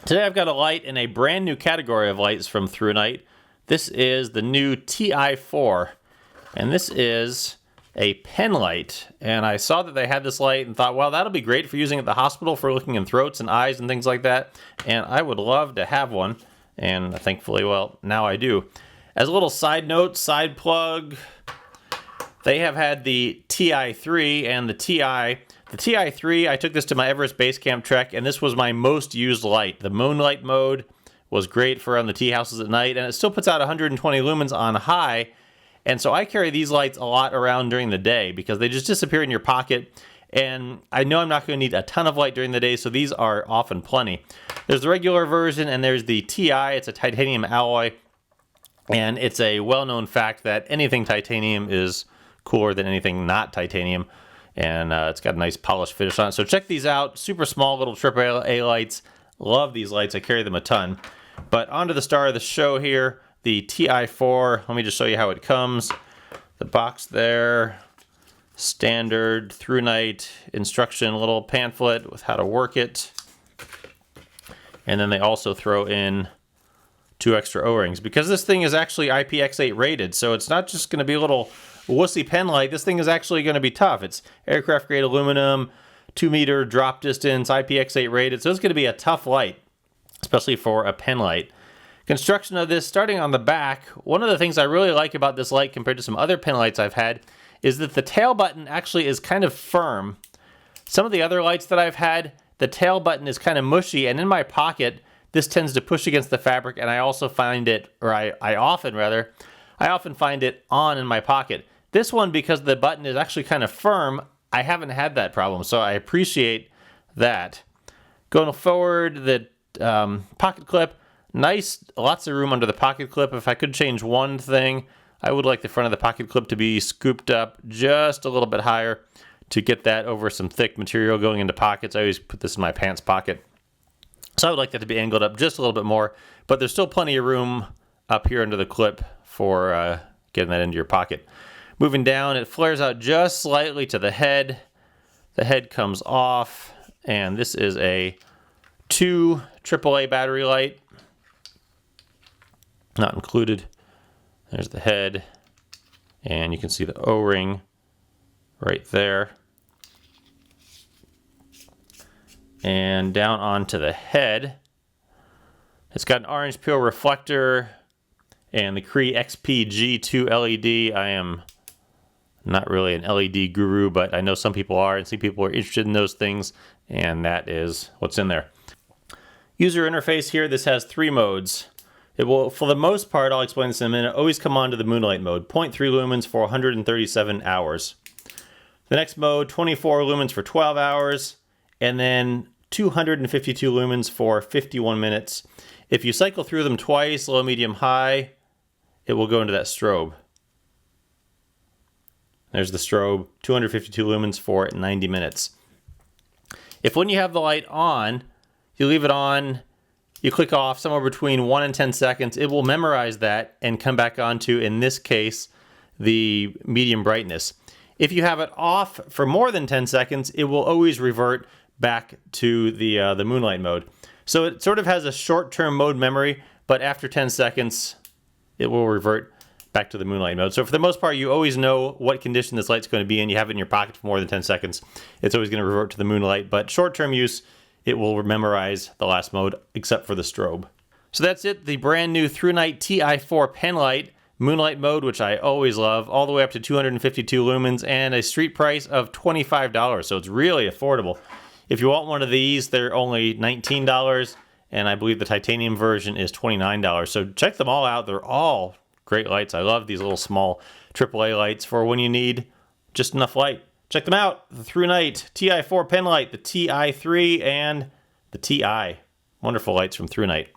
Today I've got a light in a brand new category of lights from Thrunite. This is the new Ti4, and this is a penlight. And I saw that they had this light and thought, well, that'll be great for using at the hospital for looking in throats and eyes and things like that. And I would love to have one, and thankfully, well, now I do. As a little side note, side plug, they have had the Ti3 and the Ti. The Ti3, I took this to my Everest Base Camp trek, and this was my most used light. The moonlight mode was great for on the tea houses at night, and it still puts out 120 lumens on high. And so I carry these lights a lot around during the day because they just disappear in your pocket. And I know I'm not going to need a ton of light during the day, so these are often plenty. There's the regular version, and there's the Ti. It's a titanium alloy, and it's a well-known fact that anything titanium is cooler than anything not titanium. And it's got a nice polished finish on it. So check these out. Super small little AAA lights. Love these lights. I carry them a ton. But on to the star of the show here, the Ti4. Let me just show you how it comes. The box there, standard Thrunite instruction, little pamphlet with how to work it. And then they also throw in 2 extra O-rings because this thing is actually IPX8 rated. So it's not just going to be a little wussy pen light. This thing is actually going to be tough. It's aircraft grade aluminum, 2-meter drop distance, IPX8 rated. So it's going to be a tough light, especially for a pen light. Construction of this, starting on the back, one of the things I really like about this light compared to some other pen lights I've had is that the tail button actually is kind of firm. Some of the other lights that I've had, the tail button is kind of mushy, and in my pocket, this tends to push against the fabric, and I also find it, or I often find it on in my pocket. This one, because the button is actually kind of firm, I haven't had that problem, so I appreciate that. Going forward, the pocket clip, nice, lots of room under the pocket clip. If I could change one thing, I would like the front of the pocket clip to be scooped up just a little bit higher to get that over some thick material going into pockets. I always put this in my pants pocket. So I would like that to be angled up just a little bit more, but there's still plenty of room up here under the clip for getting that into your pocket. Moving down, it flares out just slightly to the head. The head comes off, and this is a 2 AAA battery light. Not included. There's the head, and you can see the O-ring right there. And down onto the head, it's got an orange peel reflector and the Cree XP-G2 LED. I am not really an LED guru, but I know some people are, and some people are interested in those things, and that is what's in there. User interface here, this has 3 modes. It will, for the most part, I'll explain this in a minute, always come on to the moonlight mode. 0.3 lumens for 137 hours. The next mode, 24 lumens for 12 hours, and then 252 lumens for 51 minutes. If you cycle through them twice, low, medium, high, it will go into that strobe. There's the strobe, 252 lumens for 90 minutes. If when you have the light on, you leave it on, you click off somewhere between 1 and 10 seconds, it will memorize that and come back on to, in this case, the medium brightness. If you have it off for more than 10 seconds, it will always revert back to the moonlight mode. So it sort of has a short-term mode memory, but after 10 seconds, it will revert back to the moonlight mode. So for the most part, you always know what condition this light's going to be in. You have it in your pocket for more than 10 seconds. It's always going to revert to the moonlight, but short-term use, it will memorize the last mode, except for the strobe. So that's it, the brand new Thrunite Ti4 Penlight, moonlight mode, which I always love, all the way up to 252 lumens, and a street price of $25, so it's really affordable. If you want one of these, they're only $19, and I believe the titanium version is $29. So check them all out. They're all great lights. I love these little small AAA lights for when you need just enough light. Check them out. The Thrunite Ti4 Penlight, the Ti3, and the Ti. Wonderful lights from Thrunite.